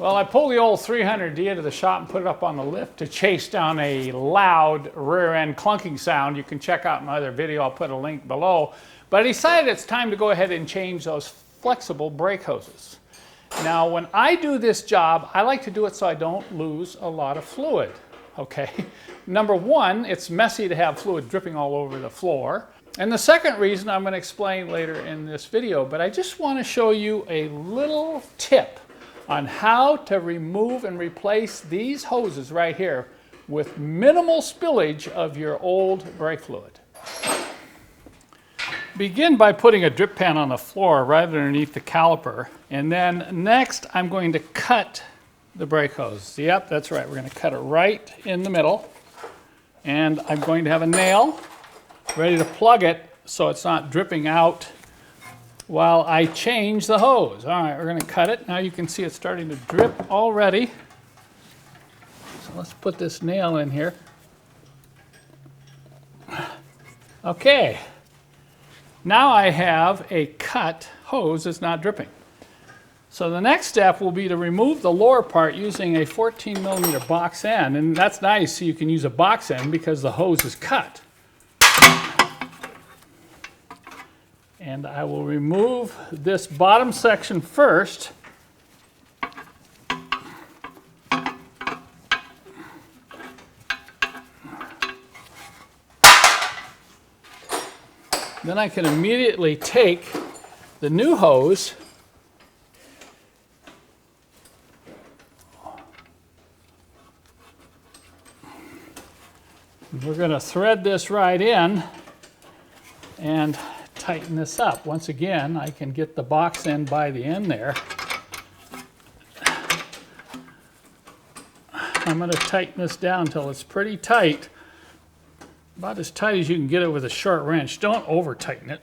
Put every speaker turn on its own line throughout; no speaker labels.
Well, I pulled the old 300D into the shop and put it up on the lift to chase down a loud rear end clunking sound. You can check out my other video, I'll put a link below. But I decided it's time to go ahead and change those flexible brake hoses. Now, when I do this job, I like to do it so I don't lose a lot of fluid, okay? Number one, it's messy to have fluid dripping all over the floor. And the second reason I'm going to explain later in this video, but I just want to show you a little tip on how to remove and replace these hoses right here with minimal spillage of your old brake fluid. Begin by putting a drip pan on the floor right underneath the caliper, and then next I'm going to cut the brake hose. Yep, that's right, we're going to cut it right in the middle, and I'm going to have a nail ready to plug it so it's not dripping out while I change the hose. All right, we're going to cut it. Now you can see it's starting to drip already. So let's put this nail in here. Okay. Now I have a cut hose that's not dripping. So the next step will be to remove the lower part using a 14mm box end. And that's nice, so you can use a box end because the hose is cut. And I will remove this bottom section first. Then I can immediately take the new hose we're going to thread this right in and tighten this up. Once again, I can get the box end by the end there. I'm going to tighten this down until it's pretty tight, about as tight as you can get it with a short wrench. Don't over tighten it.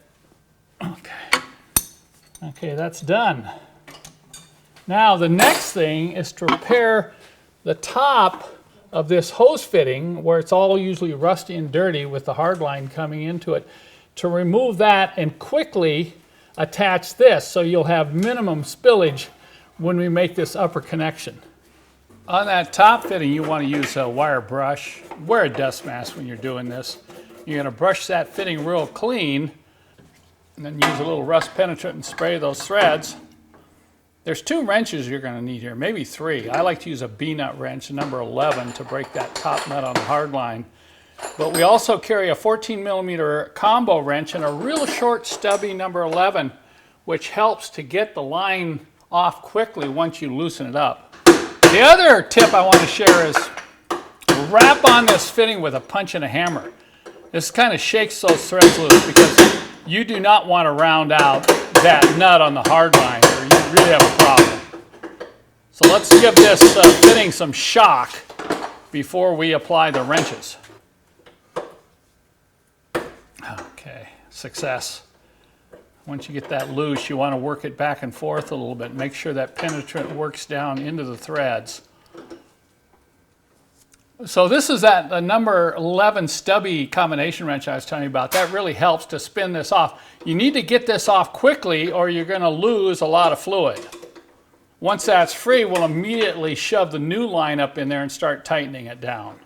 Okay, that's done. Now the next thing is to repair the top of this hose fitting where it's all usually rusty and dirty with the hard line coming into it. To remove that and quickly attach this so you'll have minimum spillage when we make this upper connection. On that top fitting, you want to use a wire brush. Wear a dust mask when you're doing this. You're going to brush that fitting real clean and then use a little rust penetrant and spray those threads. There's 2 wrenches you're going to need here, maybe 3. I like to use a B-nut wrench, number 11, to break that top nut on the hard line. But we also carry a 14mm combo wrench and a real short stubby number 11, which helps to get the line off quickly once you loosen it up. The other tip I want to share is wrap on this fitting with a punch and a hammer. This kind of shakes those threads loose because you do not want to round out that nut on the hard line or you really have a problem. So let's give this fitting some shock before we apply the wrenches. Okay, success. Once you get that loose, you want to work it back and forth a little bit. Make sure that penetrant works down into the threads. So this is that number 11 stubby combination wrench I was telling you about. That really helps to spin this off. You need to get this off quickly or you're going to lose a lot of fluid. Once that's free, we'll immediately shove the new line up in there and start tightening it down.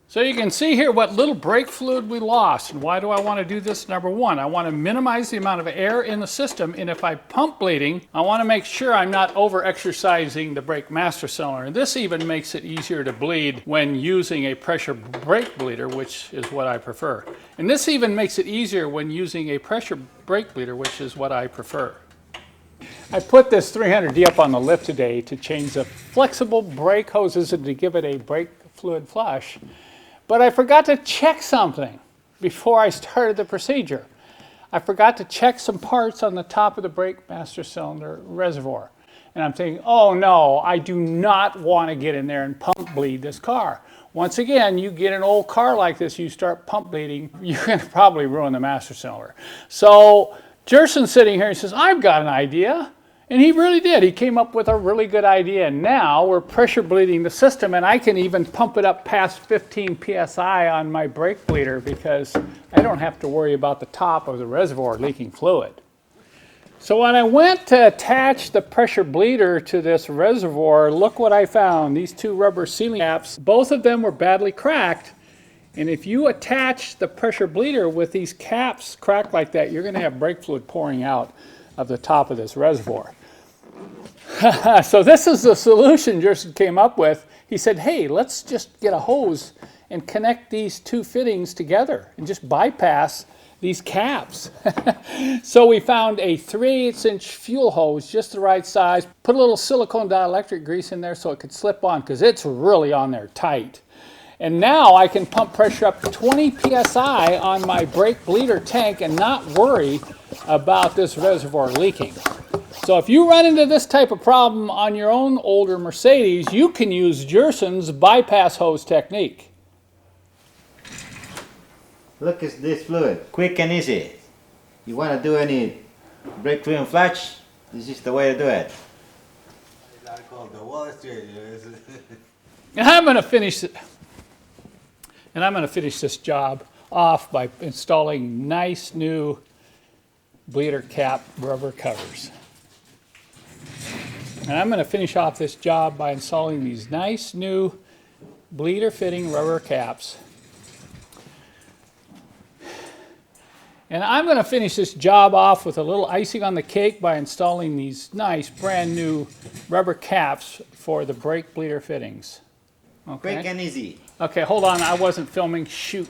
So you can see here what little brake fluid we lost. And why do I want to do this? Number one, I want to minimize the amount of air in the system. And if I'm pump bleeding, I want to make sure I'm not over-exercising the brake master cylinder. And this even makes it easier to bleed when using a pressure brake bleeder, which is what I prefer. And this even makes it easier when using a pressure brake bleeder, which is what I prefer. I put this 300D up on the lift today to change the flexible brake hoses and to give it a brake fluid flush. But I forgot to check something before I started the procedure. I forgot to check some parts on the top of the brake master cylinder reservoir. And I'm thinking, oh no, I do not want to get in there and pump bleed this car. once again, you get an old car like this, you start pump bleeding, you're going to probably ruin the master cylinder. So Jerson's sitting here and he says, I've got an idea. And he really did. He came up with a really good idea. And now we're pressure bleeding the system, and I can even pump it up past 15 psi on my brake bleeder because I don't have to worry about the top of the reservoir leaking fluid. So when I went to attach the pressure bleeder to this reservoir, look what I found. These two rubber sealing caps, both of them were badly cracked. And if you attach the pressure bleeder with these caps cracked like that, you're going to have brake fluid pouring out of the top of this reservoir. So this is the solution Jerson came up with. He said, hey, let's just get a hose and connect these two fittings together and just bypass these caps. So we found a 3/8" fuel hose, just the right size, put a little silicone dielectric grease in there so it could slip on because it's really on there tight. And now I can pump pressure up to 20 psi on my brake bleeder tank and not worry about this reservoir leaking. So if you run into this type of problem on your own older Mercedes, you can use Jerson's bypass hose technique.
Look at this fluid, quick and easy. You want to do any brake fluid flush? This is the way to do it.
And I'm going to finish it. And I'm going to finish this job off by installing nice new bleeder cap rubber covers. And I'm going to finish off this job by installing these nice new bleeder fitting rubber caps. And I'm going to finish this job off with a little icing on the cake by installing these nice brand new rubber caps for the brake bleeder fittings. Okay.
Quick and easy.
Okay, hold on, I wasn't filming. Shoot.